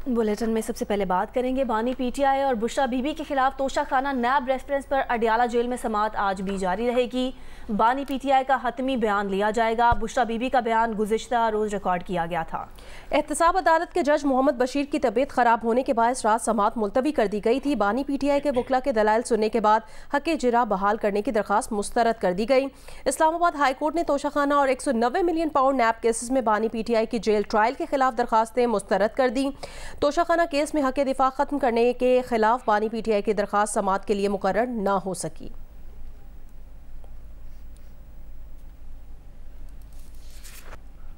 Bulletin में सबसे पहले बात करेंगे बानी पीटीआई और बुशरा बीबी के खिलाफ तोशाखाना नैब रेफरेंस पर अडियाला जेल में समाअत आज भी जारी रहेगी। बानी पीटीआई का हतमी बयान लिया जाएगा। बुशरा बीबी का बयान गुज़िश्ता रोज रिकॉर्ड किया गया था। एहतसाब अदालत के जज मोहम्मद बशीर की तबीयत खराब होने के बाद रात समाअत मुलतवी कर दी गई थी। बानी पीटीआई के वकला के दलाइल सुनने के बाद हक़ जिरा बहाल करने की दरख्वास्त मुस्तरद कर दी गई। इस्लामाबाद हाई कोर्ट ने तोशाखाना और 190 मिलियन पाउंड नैब केसेस में बानी पीटीआई की जेल ट्रायल के खिलाफ दरखास्तें मुस्तरद कर दी। तोशाखाना केस में हक़ दिफा खत्म करने के खिलाफ बानी पीटीआई की दरखास्त समाअत के लिए मुकर्रर न हो सकी।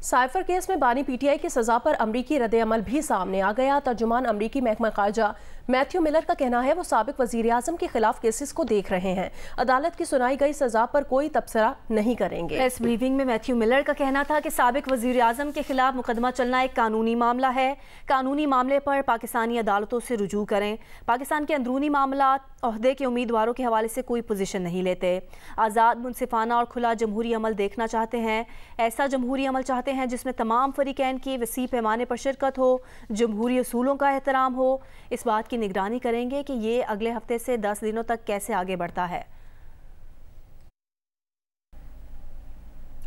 साइफर केस में बानी पीटीआई की सजा पर अमरीकी रद्द-ए-अमल भी सामने आ गया। तर्जुमान अमरीकी महकमा खारजा मैथ्यू मिलर का कहना है वो साबिक वज़ीर आज़म के खिलाफ केसेस को देख रहे हैं, अदालत की सुनाई गई सजा पर कोई तबसरा नहीं करेंगे। प्रेस ब्रीफिंग में मैथ्यू मिलर का कहना था कि साबिक वज़ीर आज़म के खिलाफ मुकदमा चलना एक कानूनी मामला है। कानूनी मामले पर पाकिस्तानी अदालतों से रुजू करें। पाकिस्तान के अंदरूनी मामला ओहदे के उम्मीदवारों के हवाले से कोई पोजीशन नहीं लेते। आज़ाद, मुनसिफाना और खुला जमहूरी अमल देखना चाहते हैं। ऐसा जमहूरी अमल चाहते हैं जिसमें तमाम फरीकैन की वसी पैमाने पर शिरकत हो, जमहूरी असूलों का एहतराम हो। इस बात की निगरानी करेंगे कि ये अगले हफ्ते से 10 दिनों तक कैसे आगे बढ़ता है।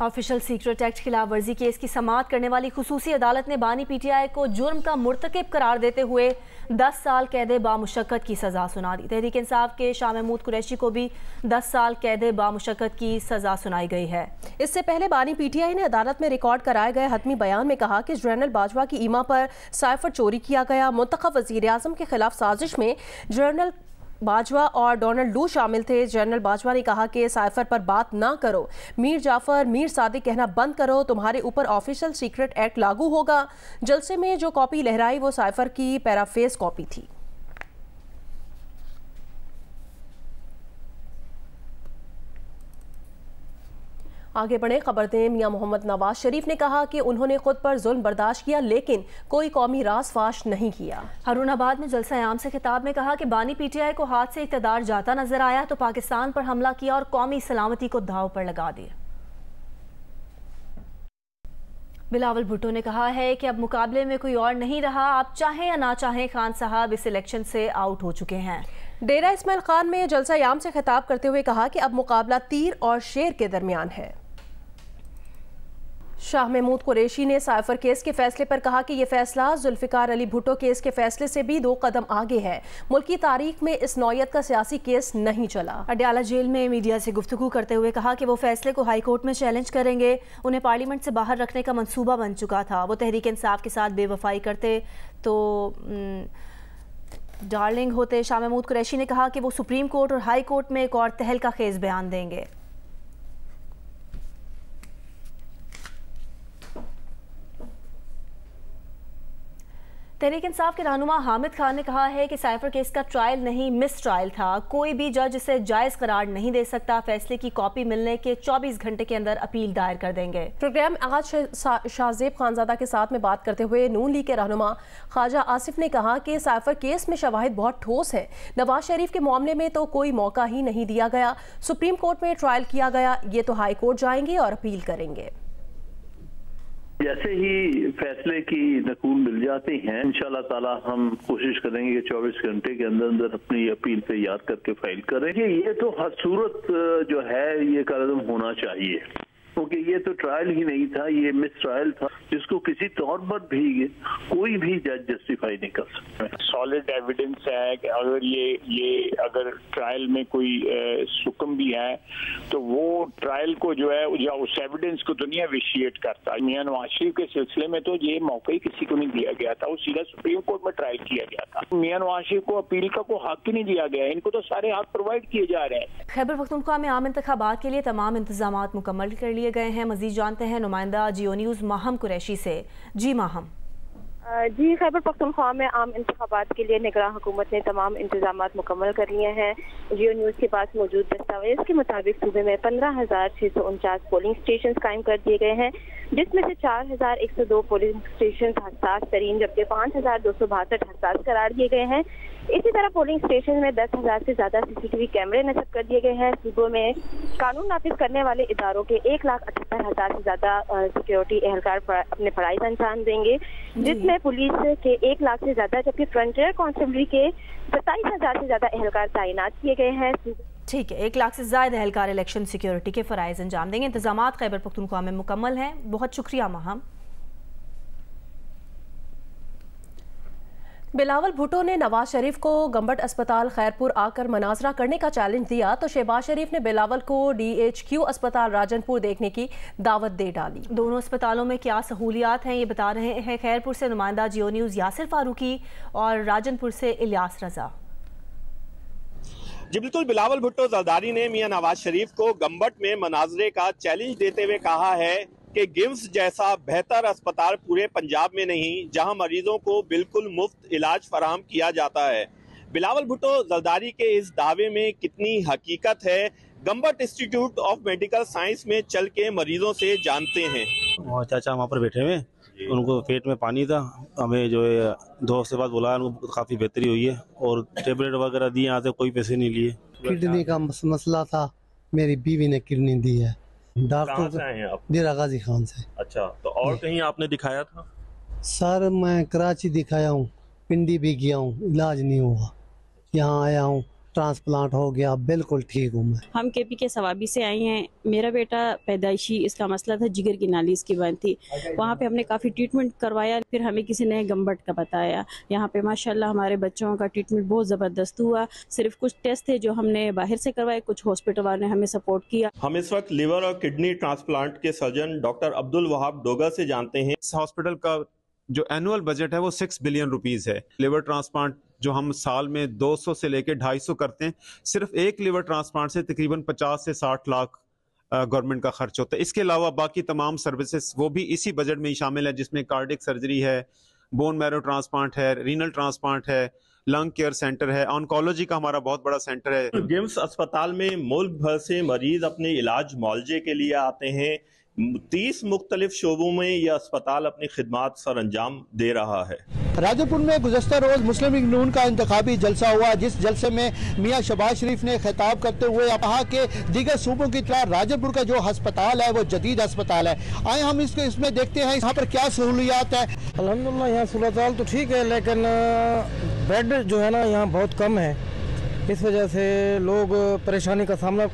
ऑफिशियल सीक्रेट एक्ट खिलाफ वर्जी केस की समाअत करने वाली खुसूसी अदालत ने बानी पीटीआई को जुर्म का मुर्तकिब करार देते हुए 10 साल कैद बामुशक्कत की सजा सुना दी। तहरीक इंसाफ के शाह महमूद कुरैशी को भी 10 साल कैद बामुशक्कत की सजा सुनाई गई है। इससे पहले बानी पीटीआई ने अदालत में रिकॉर्ड कराए गए हतमी बयान में कहा कि जनरल बाजवा की ईमा पर साइफर चोरी किया गया। मुंतखब वज़ीर आज़म के खिलाफ साजिश में जनरल बाजवा और डोनाल्ड लू शामिल थे। जनरल बाजवा ने कहा कि साइफर पर बात ना करो, मीर जाफर, मीर सादिक कहना बंद करो, तुम्हारे ऊपर ऑफिशियल सीक्रेट एक्ट लागू होगा। जलसे में जो कॉपी लहराई वो साइफर की पैराफ्रेज कॉपी थी। आगे बढ़े खबर दें। मियां मोहम्मद नवाज शरीफ ने कहा कि उन्होंने खुद पर जुल्म बर्दाश्त किया लेकिन कोई कौमी राज फाश नहीं किया। हरूनाबाद में जलसा आम से खिताब में कहा कि बानी पीटीआई को हाथ से इक़्तिदार जाता नजर आया तो पाकिस्तान पर हमला किया और कौमी सलामती को दाव पर लगा दिया। बिलावल भुट्टो ने कहा है कि अब मुकाबले में कोई और नहीं रहा, आप चाहें या ना चाहें खान साहब इस इलेक्शन से आउट हो चुके हैं। डेरा इस्माइल खान में जलसा आम से खिताब करते हुए कहा कि अब मुकाबला तीर और शेर के दरमियान है। शाह महमूद कुरैशी ने साइफर केस के फैसले पर कहा कि यह फैसला जुल्फिकार अली भुट्टो केस के फैसले से भी 2 कदम आगे है। मुल्क की तारीख में इस नौयत का सियासी केस नहीं चला। अडियाला जेल में मीडिया से गुफ्तगू करते हुए कहा कि वो फैसले को हाई कोर्ट में चैलेंज करेंगे। उन्हें पार्लियामेंट से बाहर रखने का मंसूबा बन चुका था। वो तहरीक इंसाफ के साथ बेवफाई करते तो डार्लिंग होते। शाह महमूद कुरैशी ने कहा कि वो सुप्रीम कोर्ट और हाई कोर्ट में एक और तहलका खेज बयान देंगे। तहरीक इंसाफ के रहनुमा हामिद खान ने कहा है कि साइफर केस का ट्रायल नहीं मिस ट्रायल था। कोई भी जज इसे जायज़ करार नहीं दे सकता। फैसले की कॉपी मिलने के 24 घंटे के अंदर अपील दायर कर देंगे। प्रोग्राम आज शाहजेब खानजादा के साथ में बात करते हुए नून लीग के रहनुमा ख्वाजा आसिफ ने कहा कि साइफर केस में शवाहिद बहुत ठोस है। नवाज शरीफ के मामले में तो कोई मौका ही नहीं दिया गया। सुप्रीम कोर्ट में ट्रायल किया गया, ये तो हाई कोर्ट जाएंगे और अपील करेंगे। जैसे ही फैसले की नकूल मिल जाते हैं इंशाल्लाह ताला हम कोशिश करेंगे कि 24 घंटे के अंदर अंदर अपनी अपील तैयार करके फाइल करेंगे। ये तो हर सूरत जो है ये कदम होना चाहिए क्योंकि ये तो ट्रायल ही नहीं था, ये मिस ट्रायल था जिसको किसी तौर पर भी कोई भी जज जस्टिफाई नहीं कर सकता। सॉलिड एविडेंस है कि अगर ये अगर ट्रायल में कोई सुकम भी है तो वो ट्रायल को जो है या उस एविडेंस को दुनिया विशिएट करता है। मियां नवाज शरीफ के सिलसिले में तो ये मौका ही किसी को नहीं दिया गया था, वो सीधा सुप्रीम कोर्ट में ट्रायल किया गया था। मियां नवाज शरीफ को अपील का कोई हक ही नहीं दिया गया, इनको तो सारे हक प्रोवाइड किए जा रहे हैं। खैबर पख्तूनख्वा में आम इंतखाबात के लिए तमाम इंतजाम मुकम्मल कर लिए गए हैं। मजीद जानते हैं नुमाइंदा जियो न्यूज़ माहम कुरैशी से। जी माहम। जी, खैबर पख्तूनख्वा में आम इंतखाबात के लिए निगरान हुकूमत ने तमाम इंतजाम मुकम्मल कर लिए हैं। जियो न्यूज़ के पास मौजूद दस्तावेज के मुताबिक सूबे में 15,649 पोलिंग स्टेशन कायम कर दिए गए हैं, जिसमें से 4,102 पोलिंग स्टेशन हसास तरीन जबकि 5,262 हसास करार दिए गए हैं। इसी तरह पोलिंग स्टेशन में 10,000 से ज्यादा CCTV कैमरे नस्ब कर दिए गए हैं। सूबों में कानून नाफिज करने वाले इदारों के 1,78,000 से ज्यादा सिक्योरिटी एहलकार अपने फराइज अंजाम देंगे, जिसमें पुलिस के 1 लाख से ज्यादा, जबकि फ्रंटियर कांस्टेबली के 27,000 से ज्यादा एहलकार तैनात किए गए हैं। ठीक है, 1 लाख से ज्यादा एहलकार इलेक्शन सिक्योरिटी के फराइज अंजाम देंगे। इंतजामात खैबर पख्तूनख्वा में मुकम्मल हैं। बहुत शुक्रिया माहम। बिलावल भुट्टो ने नवाज शरीफ को गंबट अस्पताल खैरपुर आकर मनाजरा करने का चैलेंज दिया तो शहबाज शरीफ ने बिलावल को DHQ अस्पताल राजनपुर देखने की दावत दे डाली। दोनों अस्पतालों में क्या सहूलियात हैं ये बता रहे हैं खैरपुर से नुमाइंदा जियो न्यूज़ यासिर फारूकी और राजनपुर से इलियास रजा। जी बिल्कुल, बिलावल भुट्टो जरदारी ने मियां नवाज शरीफ को गंबट में मनाजरे का चैलेंज देते हुए कहा है कि गिम्स जैसा बेहतर अस्पताल पूरे पंजाब में नहीं, जहां मरीजों को बिल्कुल मुफ्त इलाज फराहम किया जाता है। बिलावल भुट्टो जरदारी के इस दावे में कितनी हकीकत है, Gambat institute of medical science में चल के मरीजों से जानते हैं। और चाचा वहाँ पर बैठे हुए, उनको पेट में पानी था, हमें जो है 2 हफ्ते बाद बुलाया, उनको काफ़ी बेहतरी हुई है और टेबलेट वगैरह दी, यहाँ से कोई पैसे नहीं लिए। किडनी का मसला था, मेरी बीवी ने किडनी दी है। डॉक्टर से आए हैं आप? दिरा गाजी खान से। अच्छा, तो और कहीं आपने दिखाया था? सर मैं कराची दिखाया हूँ, पिंडी भी गया हूँ, इलाज नहीं हुआ। यहाँ आया हूँ, ट्रांसप्लांट हो गया, बिल्कुल ठीक हूँ मैं। हम KP के सवाबी से आए हैं। मेरा बेटा पैदाइशी इसका मसला था, जिगर की नाली इसकी बंद थी। वहाँ पे हमने काफ़ी ट्रीटमेंट करवाया, फिर हमें किसी ने गंबट का बताया। यहाँ पे माशाल्लाह हमारे बच्चों का ट्रीटमेंट बहुत ज़बरदस्त हुआ। सिर्फ कुछ टेस्ट थे जो हमने बाहर से करवाए, कुछ हॉस्पिटल वालों ने हमें सपोर्ट किया। हम इस वक्त लिवर और किडनी ट्रांसप्लांट के सर्जन डॉक्टर अब्दुल वहाब डोगा से जानते हैं। इस हॉस्पिटल का जो एनुअल बजट है वो 6 बिलियन रुपीस है। लिवर ट्रांसप्लांट जो हम साल में 200 से लेकर 250 करते हैं, सिर्फ एक लिवर ट्रांसप्लांट से तकरीबन 50 से 60 लाख गवर्नमेंट का खर्च होता है। इसके अलावा बाकी तमाम सर्विसेज वो भी इसी बजट में ही शामिल है, जिसमें कार्डियक सर्जरी है, बोन मैरो ट्रांसप्लांट है, रीनल ट्रांसप्लांट है, लंग केयर सेंटर है, ऑन्कोलॉजी का हमारा बहुत बड़ा सेंटर है। गिम्स अस्पताल में मुल्क भर से मरीज अपने इलाज मुआवजे के लिए आते हैं। 30 मुख्तलिफ शोबों में यह अस्पताल अपनी खिदमात सर अंजाम दे रहा है। राजनपुर में गुज़श्ता रोज मुस्लिम लीग नून का इंतखाबी जलसा हुआ, जिस जलसे में मियां शहबाज शरीफ ने खिताब करते हुए कहा कि दीगर सूबों की तरह राजनपुर का जो अस्पताल है वो जदीद अस्पताल है। आए हम इसमें देखते हैं यहाँ पर क्या सहूलियात है। अल्हम्दुलिल्लाह यहाँ अस्पताल तो ठीक है, लेकिन बेड जो है ना यहाँ बहुत कम है। इस वजह से लोग परेशानी का सामना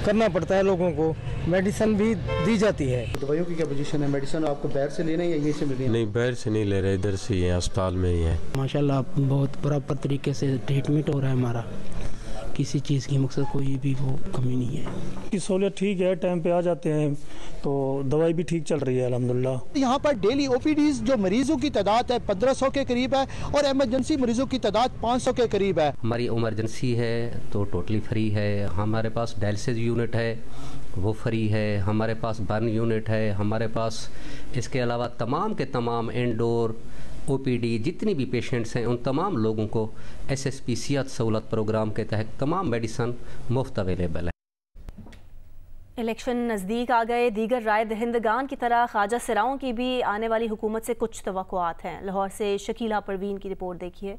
करना पड़ता है लोगों को। मेडिसिन भी दी जाती है। दवाइयों की क्या पोजीशन है? मेडिसिन आपको बाहर से लेना है या ये से मिल रही है? नहीं, बाहर से नहीं ले रहे, इधर से ही है, अस्पताल में ही है। माशाल्लाह बहुत बराबर तरीके से ट्रीटमेंट हो रहा है हमारा, किसी चीज़ की मकसद कोई भी वो कमी नहीं है। की सहूलियत ठीक है, टाइम पे आ जाते हैं तो दवाई भी ठीक चल रही है अल्हम्दुलिल्लाह। यहाँ पर डेली OPDs जो मरीजों की तादाद है 1500 के करीब है और इमरजेंसी मरीजों की तादाद 500 के करीब है। हमारी इमरजेंसी है तो टोटली फ्री है। हमारे पास डायलिसिस यूनिट है वो फ्री है। हमारे पास बर्न यूनिट है। हमारे पास इसके अलावा तमाम के तमाम इंडोर OPD जितनी भी पेशेंट्स हैं उन तमाम लोगों को SSP सेहत सहूलत प्रोग्राम के तहत तमाम मेडिसन मुफ्त अवेलेबल है। इलेक्शन नज़दीक आ गए, दीगर राय दहिंदगान की तरह ख्वाजा सिराओं की भी आने वाली हुकूमत से कुछ तवक्कुआत हैं। लाहौर से शकीला परवीन की रिपोर्ट देखिए।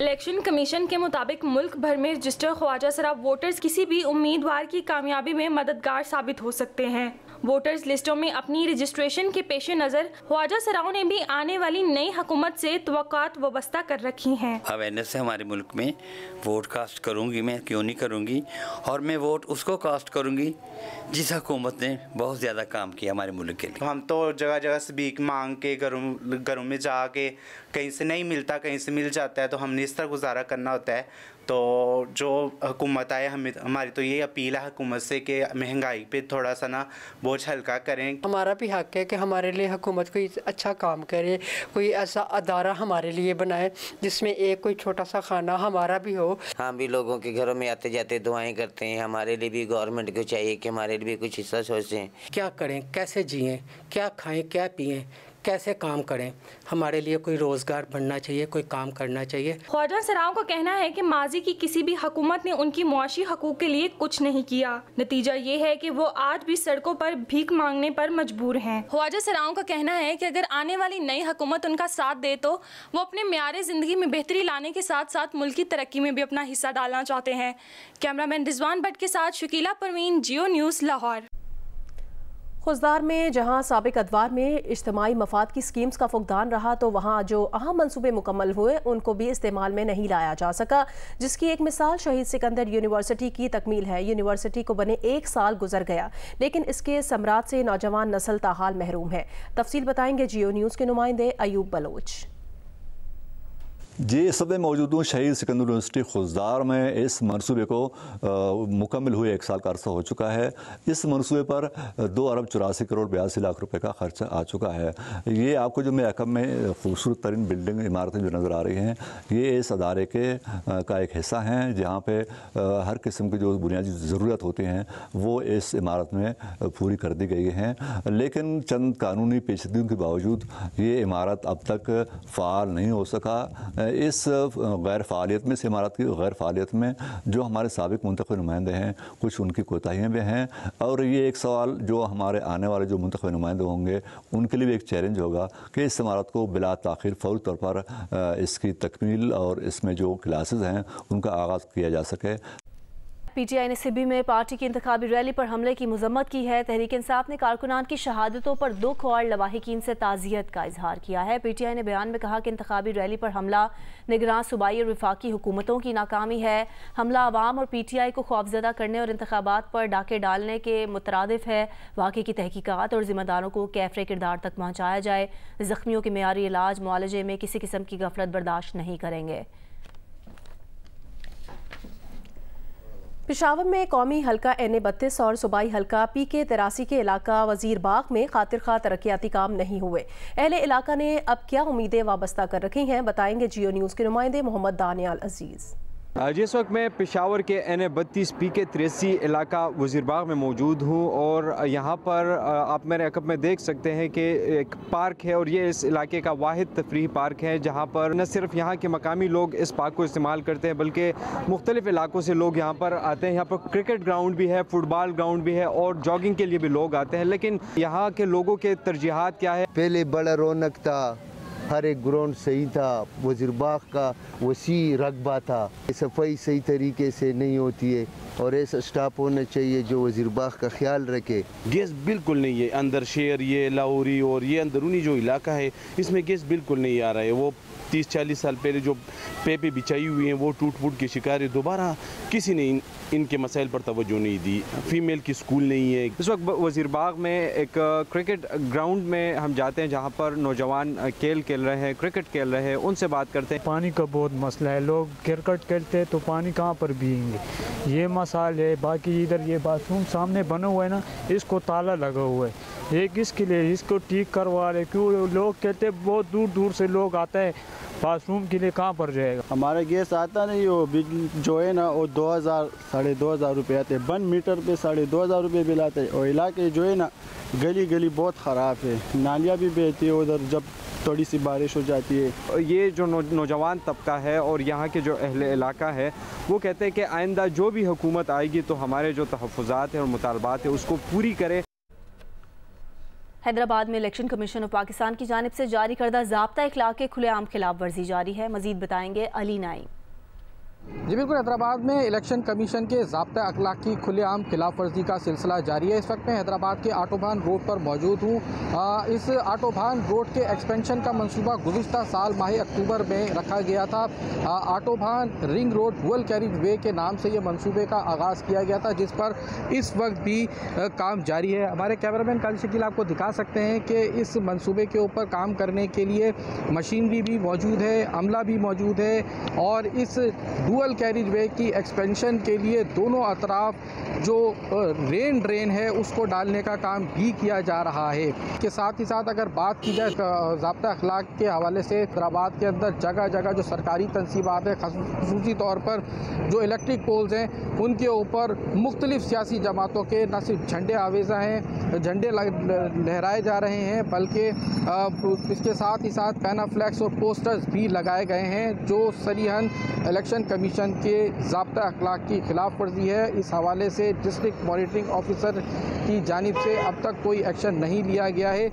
इलेक्शन कमीशन के मुताबिक मुल्क भर में रजिस्टर ख्वाजा सरा वोटर्स किसी भी उम्मीदवार की कामयाबी में मददगार साबित हो सकते हैं। वोटर्स लिस्टों में अपनी रजिस्ट्रेशन के पेश नज़र ख्वाजा सराओं ने भी आने वाली नई हुकूमत से तवक्कुआत वाबस्ता कर रखी हैं। अवेयरनेस है हमारे मुल्क में, वोट कास्ट करूंगी मैं, क्यों नहीं करूंगी, और मैं वोट उसको कास्ट करूंगी जिस हुकूमत ने बहुत ज़्यादा काम किया हमारे मुल्क के लिए। हम तो जगह जगह से भीख मांग के घरों में जाके कहीं से नहीं मिलता, कहीं से मिल जाता है तो हमने इस तरह गुजारा करना होता है। तो जो हुकूमत आए, हमारी तो ये अपील है हुकूमत से कि महंगाई पे थोड़ा सा ना बोझ हल्का करें। हमारा भी हक है कि हमारे लिए हुकूमत कोई अच्छा काम करे, कोई ऐसा अदारा हमारे लिए बनाए जिसमें एक कोई छोटा सा खाना हमारा भी हो। हम भी लोगों के घरों में आते जाते दुआएं करते हैं। हमारे लिए भी गवर्नमेंट को चाहिए कि हमारे लिए भी कुछ हिस्सा सोचें। क्या करें, कैसे जिएं, क्या खाएं, क्या पिएं, कैसे काम करें। हमारे लिए कोई रोज़गार बनना चाहिए, कोई काम करना चाहिए। ख्वाजा सराओं का कहना है कि माजी की किसी भी हुकूमत ने उनकी मुआशी हकूक़ के लिए कुछ नहीं किया। नतीजा ये है कि वो आज भी सड़कों पर भीख मांगने पर मजबूर हैं। ख्वाजा सराओं का कहना है कि अगर आने वाली नई हुकूमत उनका साथ दे तो वो अपने म्यारे ज़िंदगी में बेहतरी लाने के साथ साथ मुल्क की तरक्की में भी अपना हिस्सा डालना चाहते हैं। कैमरामैन रिजवान भट्ट के साथ शकीला परवीन, जियो न्यूज़, लाहौर। खुजदार में जहां साबिक अदवार में इज्तिमाई मफाद की स्कीम्स का फुकदान रहा, तो वहां जो अहम मंसूबे मुकम्मल हुए उनको भी इस्तेमाल में नहीं लाया जा सका, जिसकी एक मिसाल शहीद सिकंदर यूनिवर्सिटी की तकमील है। यूनिवर्सिटी को बने 1 साल गुजर गया, लेकिन इसके समरात से नौजवान नस्ल ताहाल महरूम है। तफसील बताएंगे जियो न्यूज़ के नुमाइंदे अयूब बलोच। जी, इस समय मौजूद हूँ शहीद सिकंदर यूनिवर्सिटी खुजदार में। इस मनसूबे को मुकम्मल हुए 1 साल का अर्सा हो चुका है। इस मनसूबे पर 2 अरब 84 करोड़ 82 लाख रुपए का खर्चा आ चुका है। ये आपको जो महकम में खूबसूरत तरीन बिल्डिंग इमारतें जो नज़र आ रही हैं, ये इस अदारे का एक हिस्सा हैं, जहाँ पे हर किस्म की जो बुनियादी ज़रूरत होती हैं वो इस इमारत में पूरी कर दी गई हैं। लेकिन चंद कानूनी पेचीदगियों के बावजूद ये इमारत अब तक फ़ाल नहीं हो सका। इस गैर फ़ालियत में, इस इमारत की गैर फ़ालियत में जो हमारे साबिक मुंतखब नुमाइंदे हैं, कुछ उनकी कोताहियाँ भी हैं। और ये एक सवाल जो हमारे आने वाले जो मुंतखब नुमाइंदे होंगे उनके लिए भी एक चैलेंज होगा कि इस इमारत को बिला ताख़ीर फ़ौरी तौर पर इसकी तकमील और इसमें जो क्लासेस हैं उनका आगाज़ किया जा सके। पीटीआई ने सिबी में पार्टी की इंतखाबी रैली पर हमले की मजम्मत की है। तहरीक इंसाफ ने कारकुनान की शहादतों पर दुख और लवाहिकीन से ताज़ियत का इजहार किया है। पीटीआई ने बयान में कहा कि इंतखाबी रैली पर हमला निगरान सूबाई और वफाकी हुकूमतों की नाकामी है। हमला अवाम और पीटीआई को खौफजदा करने और इंतखाबात पर डाके डालने के मुतरादिफ है। वाक़े की तहकीकात और जिम्मेदारों को कैफरे किरदार तक पहुँचाया जाए। ज़ख्मियों के मेयारी इलाज मुआलजे में किसी किस्म की गफलत बर्दाश्त नहीं करेंगे। पेशावर में कौमी हल्का NA-32 और सूबाई हल्का PK-83 के इलाका वजीर बाग में खातिर खा तरक्याती काम नहीं हुए। अहले इलाका ने अब क्या उम्मीदें वाबस्ता कर रखी हैं, बताएंगे जियो न्यूज़ के नुमाइंदे मोहम्मद दानियाल अजीज़। जिस वक्त मैं पेशावर के NA-32 PK-83 इलाका वज़ीरबाग में मौजूद हूँ और यहाँ पर आप मेरे अकब में देख सकते हैं कि एक पार्क है और ये इस इलाके का वाहिद तफरीही पार्क है, जहाँ पर न सिर्फ यहाँ के मकामी लोग इस पार्क को इस्तेमाल करते हैं बल्कि मुख्तलिफ इलाकों से लोग यहाँ पर आते हैं। यहाँ पर क्रिकेट ग्राउंड भी है, फुटबॉल ग्राउंड भी है और जॉगिंग के लिए भी लोग आते हैं। लेकिन यहाँ के लोगों के तरजीहात क्या है? पहले बड़ा रौनक था, हर एक ग्राउंड सही था, वज़ीरबाग का वसी रकबा था। सफाई सही तरीके से नहीं होती है और ऐसा स्टाफ होना चाहिए जो वज़ीरबाग का ख्याल रखे। गैस बिल्कुल नहीं है अंदर शहर, ये लाहौरी और ये अंदरूनी जो इलाका है इसमें गैस बिल्कुल नहीं आ रहा है। वो 30-40 साल पहले जो पेपे बिछाई हुई हैं वो टूट फूट के शिकार है। दोबारा किसी ने इनके मसाइल पर तवज्जो नहीं दी। फीमेल की स्कूल नहीं है। इस वक्त वज़ीरबाग में एक क्रिकेट ग्राउंड में हम जाते हैं जहाँ पर नौजवान खेल रहे हैं, क्रिकेट खेल रहे हैं, उनसे बात करते हैं। पानी का बहुत मसला है, लोग क्रिकेट खेलते हैं तो पानी कहाँ पर पिएंगे, ये मसाल है। बाकी इधर ये बाथरूम सामने बना हुआ है ना, इसको ताला लगा हुआ है, ये किसके लिए, इसको ठीक करवा रहे। क्यों लोग कहते बहुत दूर दूर से लोग आते हैं बाथरूम के लिए, कहाँ पर जाएगा। हमारा गैस आता नहीं, वो बिल जो है ना वो 2000-2500 रुपये आते हैं। 1 मीटर पे 2500 रुपये बिल आते हैं। और इलाके जो है ना गली गली बहुत ख़राब है, नालियाँ भी बहती है उधर जब थोड़ी सी बारिश हो जाती है। ये जो नौजवान तबका है और यहाँ के जो अहले इलाका है वो कहते हैं कि आइंदा जो भी हुकूमत आएगी तो हमारे जो तहफ़्फ़ुज़ात हैं और मुतालबात हैं उसको पूरी करे। हैदराबाद में इलेक्शन कमीशन ऑफ पाकिस्तान की जानिब से जारी करदा ज़ाब्ता इखलाक के खुलेआम खिलाफ वर्जी जारी है। मज़ीद बताएंगे अली नाई। जी बिल्कुल, हैदराबाद में इलेक्शन कमीशन के ज़ाब्ता अखलाक की खुलेआम खिलाफ वर्जी का सिलसिला जारी है। इस वक्त मैं हैदराबाद के आटोबान रोड पर मौजूद हूँ। इस आटोबान रोड के एक्सपेंशन का मंसूबा गुज़िश्ता साल माह अक्टूबर में रखा गया था। आटोबान रिंग रोड डुअल कैरिज वे के नाम से ये मंसूबे का आगाज़ किया गया था, जिस पर इस वक्त भी काम जारी है। हमारे कैमरामैन काली शकील आपको दिखा सकते हैं कि इस मंसूबे के ऊपर काम करने के लिए मशीनरी भी मौजूद है, अमला भी मौजूद है और इस डुअल कैरिज वे की एक्सपेंशन के लिए दोनों अतराफ जो रेन ड्रेन है उसको डालने का काम भी किया जा रहा है। के साथ ही साथ अगर बात की जाए ज़ाब्ता अखलाक के हवाले से हैदराबाद के अंदर जगह जगह जो सरकारी तंसीबात है, ख़ुसूसी तौर पर जो इलेक्ट्रिक पोल्स हैं उनके ऊपर मुख्तलिफ सियासी जमातों के न सिर्फ झंडे आवेज़ा हैं, झंडे लहराए जा रहे हैं, बल्कि इसके साथ ही साथ पैनाफ्लैक्स और पोस्टर्स भी लगाए गए हैं जो सरीहन इलेक्शन कमीशन के ज़ाब्ता अखलाक की खिलाफ वर्जी है। इस हवाले से डिस्ट्रिक्ट मॉनिटरिंग ऑफिसर की जानिब से अब तक कोई एक्शन नहीं लिया गया है।